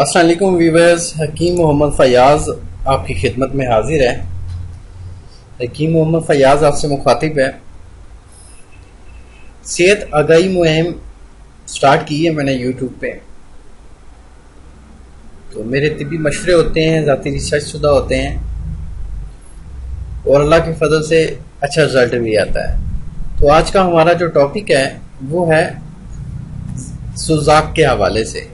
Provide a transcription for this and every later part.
السلام علیکم ویورز، حکیم محمد فیاض آپ کی خدمت میں حاضر ہے۔ حکیم محمد فیاض آپ سے مخاطب ہے۔ صحت آگاہی مہم سٹارٹ کی ہے میں نے یوٹیوب پہ، تو میرے طبی مشورے ہوتے ہیں، ذاتی ریسرچ شدہ ہوتے ہیں اور اللہ کے فضل سے اچھا رزلٹ بھی آتا ہے۔ تو آج کا ہمارا جو ٹاپک ہے وہ ہے سوزاک کے حوالے سے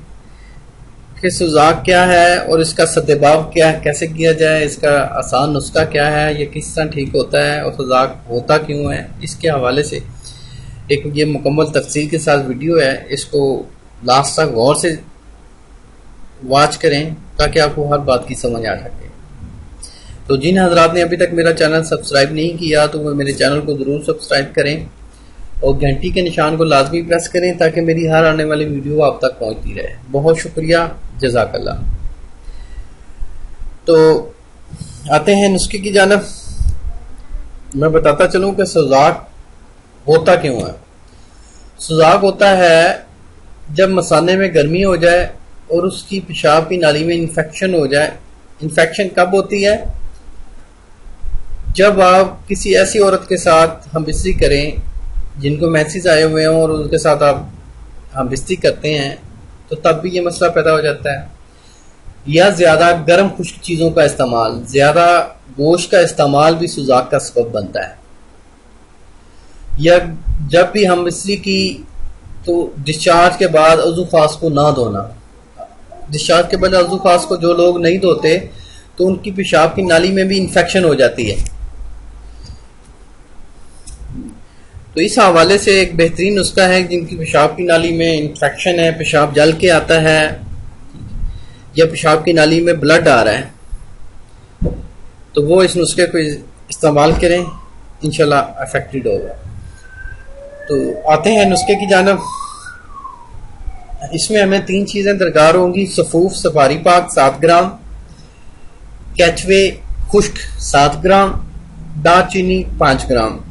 کہ سوزاک کیا ہے اور اس کا سدباب کیا ہے، کیسے کیا جائے، اس کا آسان نسخہ کیا ہے، یہ کس طرح ٹھیک ہوتا ہے اور سوزاک ہوتا کیوں ہے، اس کے حوالے سے ایک یہ مکمل تفصیل کے ساتھ ویڈیو ہے۔ اس کو لاسٹ تک غور سے واچ کریں تاکہ آپ کو ہر بات کی سمجھ آ سکے۔ تو جن حضرات نے ابھی تک میرا چینل سبسکرائب نہیں کیا تو وہ میرے چینل کو ضرور سبسکرائب کریں اور گھنٹی کے نشان کو لازمی پریس کریں تاکہ میری ہر آنے والی ویڈیو آپ تک پہنچتی رہے۔ بہت شکریہ، جزاک اللہ۔ تو آتے ہیں نسخے کی جانب۔ میں بتاتا چلوں کہ سوزاک ہوتا کیوں ہے۔ سوزاک ہوتا ہے جب مثانے میں گرمی ہو جائے اور اس کی پیشاب کی نالی میں انفیکشن ہو جائے۔ انفیکشن کب ہوتی ہے؟ جب آپ کسی ایسی عورت کے ساتھ ہم بستری کریں جن کو مینسز آئے ہوئے ہوں اور ان کے ساتھ آپ ہم بستری کرتے ہیں تو تب بھی یہ مسئلہ پیدا ہو جاتا ہے۔ یا زیادہ گرم خشک چیزوں کا استعمال، زیادہ گوشت کا استعمال بھی سوزاک کا سبب بنتا ہے۔ یا جب بھی ہم بستری کی تو ڈسچارج کے بعد عضو خاص کو نہ دھونا۔ ڈسچارج کے بعد عضو خاص کو جو لوگ نہیں دھوتے تو ان کی پیشاب کی نالی میں بھی انفیکشن ہو جاتی ہے۔ تو اس حوالے سے ایک بہترین نسخہ ہے جن کی پیشاب کی نالی میں انفیکشن ہے، پیشاب جل کے آتا ہے یا پیشاب کی نالی میں بلڈ آ رہا ہے تو وہ اس نسخے کو استعمال کریں، انشاءاللہ افیکٹڈ ہوگا۔ تو آتے ہیں نسخے کی جانب۔ اس میں ہمیں 3 چیزیں درکار ہوں گی: سفوف سفاری پاک 7 گرام، کیچوے خشک 7 گرام، دار چینی 5 گرام۔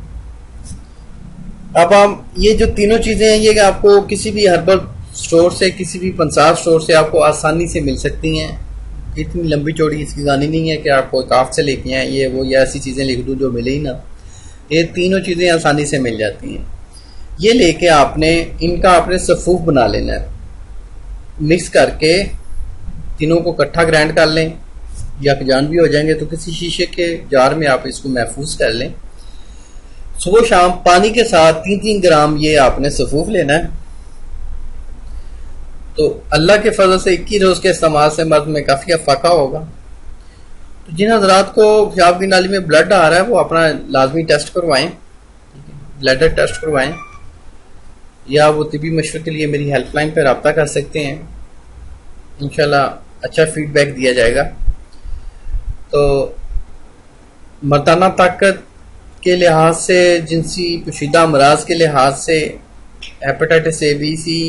اب ہم یہ جو تینوں چیزیں ہیں یہ آپ کو کسی بھی ہربل سٹور سے، کسی بھی پنساب سٹور سے آپ کو آسانی سے مل سکتی ہیں۔ اتنی لمبی چوڑی اس کی کہانی نہیں ہے کہ آپ کو کافت سے لے کے آئیں یہ وہ یا ایسی چیزیں لکھ دوں جو ملے ہی نہ۔ یہ تینوں چیزیں آسانی سے مل جاتی ہیں۔ یہ لے کے آپ نے ان کا اپنے سفوف بنا لینا ہے، مکس کر کے تینوں کو اکٹھا گرائنڈ کر لیں، یکجان بھی ہو جائیں گے تو کسی شیشے کے جار میں آپ اس کو محفوظ کر لیں۔ صبح شام پانی کے ساتھ 3 گرام یہ آپ نے سفوف لینا ہے۔ تو اللہ کے فضل سے 21 روز کے استعمال سے مرد میں کافی افاقہ ہوگا۔ تو جن حضرات کو پیشاب کی نالی میں بلڈ آ رہا ہے وہ اپنا لازمی ٹیسٹ کروائیں، بلیڈر ٹیسٹ کروائیں، یا وہ طبی مشورے کے لیے میری ہیلپ لائن پہ رابطہ کر سکتے ہیں، انشاءاللہ اچھا فیڈ بیک دیا جائے گا۔ تو مردانہ طاقت کے لحاظ سے، جنسی پوشیدہ امراض کے لحاظ سے، ہیپاٹائٹس اے بی سی،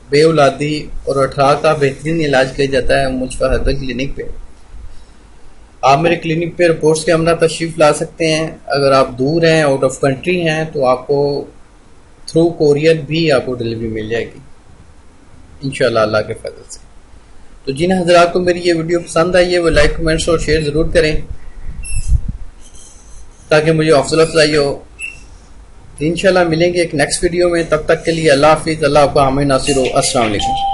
بے اولادی اور اٹھارہ کا بہترین علاج کیا جاتا ہے مشفا ہربل کلینک پہ۔ آپ میرے کلینک پہ رپورٹس کے ہمراہ تشریف لا سکتے ہیں۔ اگر آپ دور ہیں، آؤٹ آف کنٹری ہیں، تو آپ کو تھرو کوریئر بھی آپ کو ڈلیوری مل جائے گی انشاءاللہ اللہ کے فضل سے۔ تو جن حضرات کو میری یہ ویڈیو پسند آئی ہے وہ لائک، کمنٹس اور شیئر ضرور کریں تاکہ مجھے حوصلہ افزائی ہو۔ انشاءاللہ ملیں گے ایک نیکسٹ ویڈیو میں، تب تک کے لیے اللہ حافظ، اللہ آپ کا حامی ناصر ہو۔ السلام علیکم۔